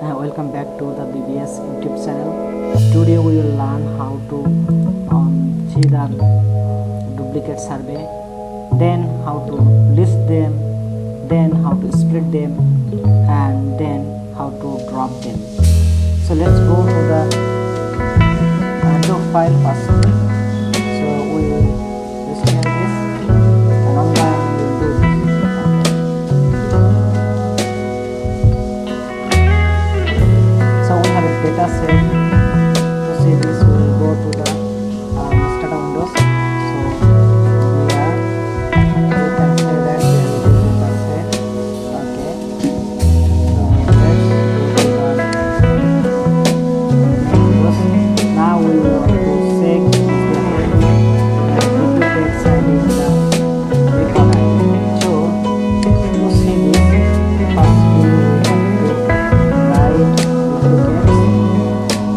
Welcome back to the BBS YouTube channel. Today we will learn how to see the duplicate survey, then how to list them, then how to split them, and then how to drop them. So let's go to the file first. So we will scan this and online we will do this. So we have a data set. To see this, we will go to the Stata windows. So here you can say that there is a data set. Okay. So let's go to the windows. Now we want to check the duplicates and in the record ID. So to see this, first we have to write duplicates.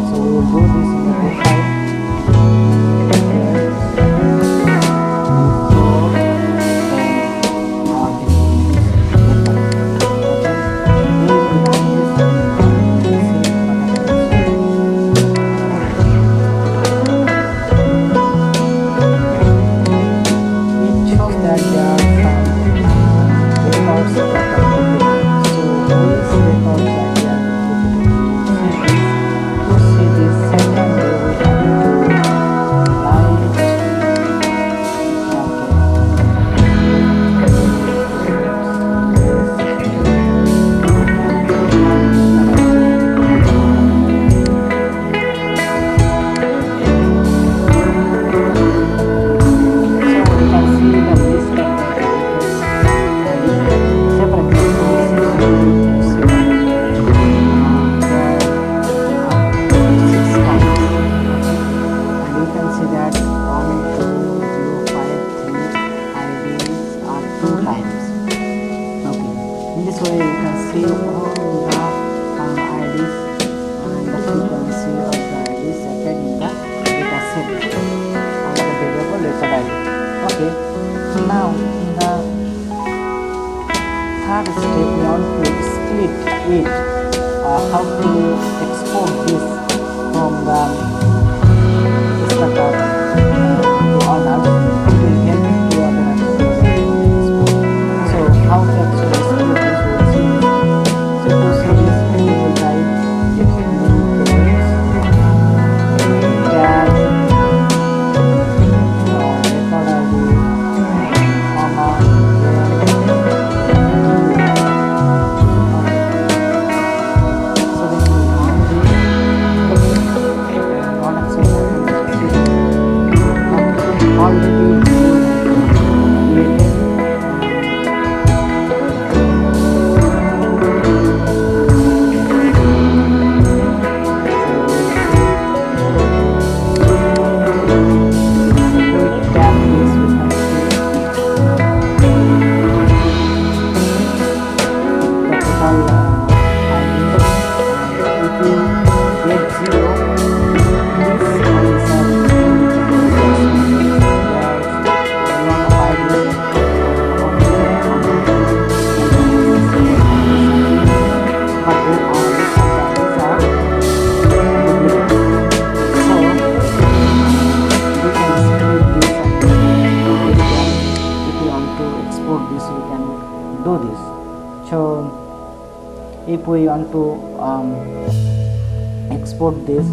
So we will do this in the profile. In this way, you can see all the IDs and the frequency of the IDs appeared in the data set under the variable record ID. Okay, now in the third step, we want to split it, how to export this from the Stata to others. It will help to others to export. So how to actually split this? To see this, we will write duplicates tag record ID comma so then we run this what actually already created. Do this. So if we want to export this,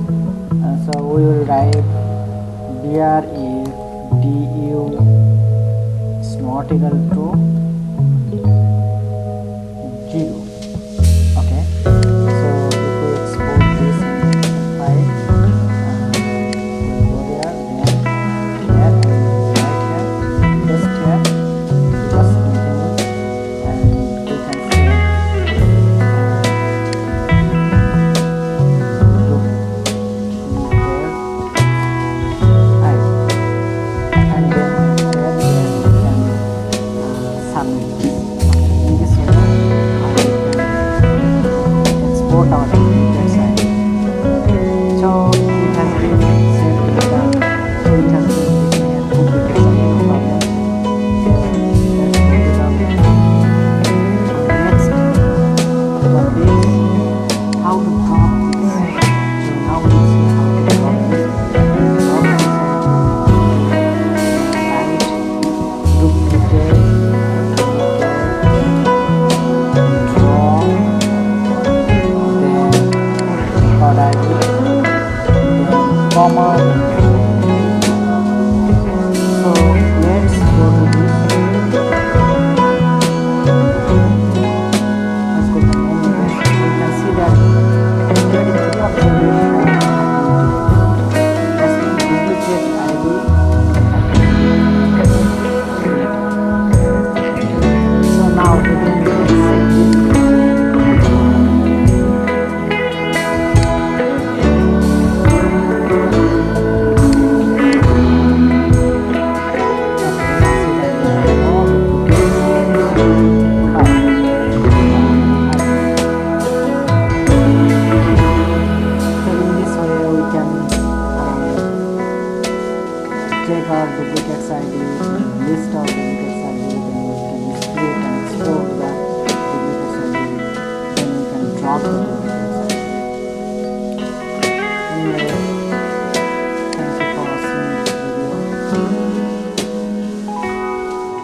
so we will write dir if du is not equal to 0. Okay, so if we export this file, we'll go there, then here, and right here, just here, just maintenance, and we can see and then here we can submit this.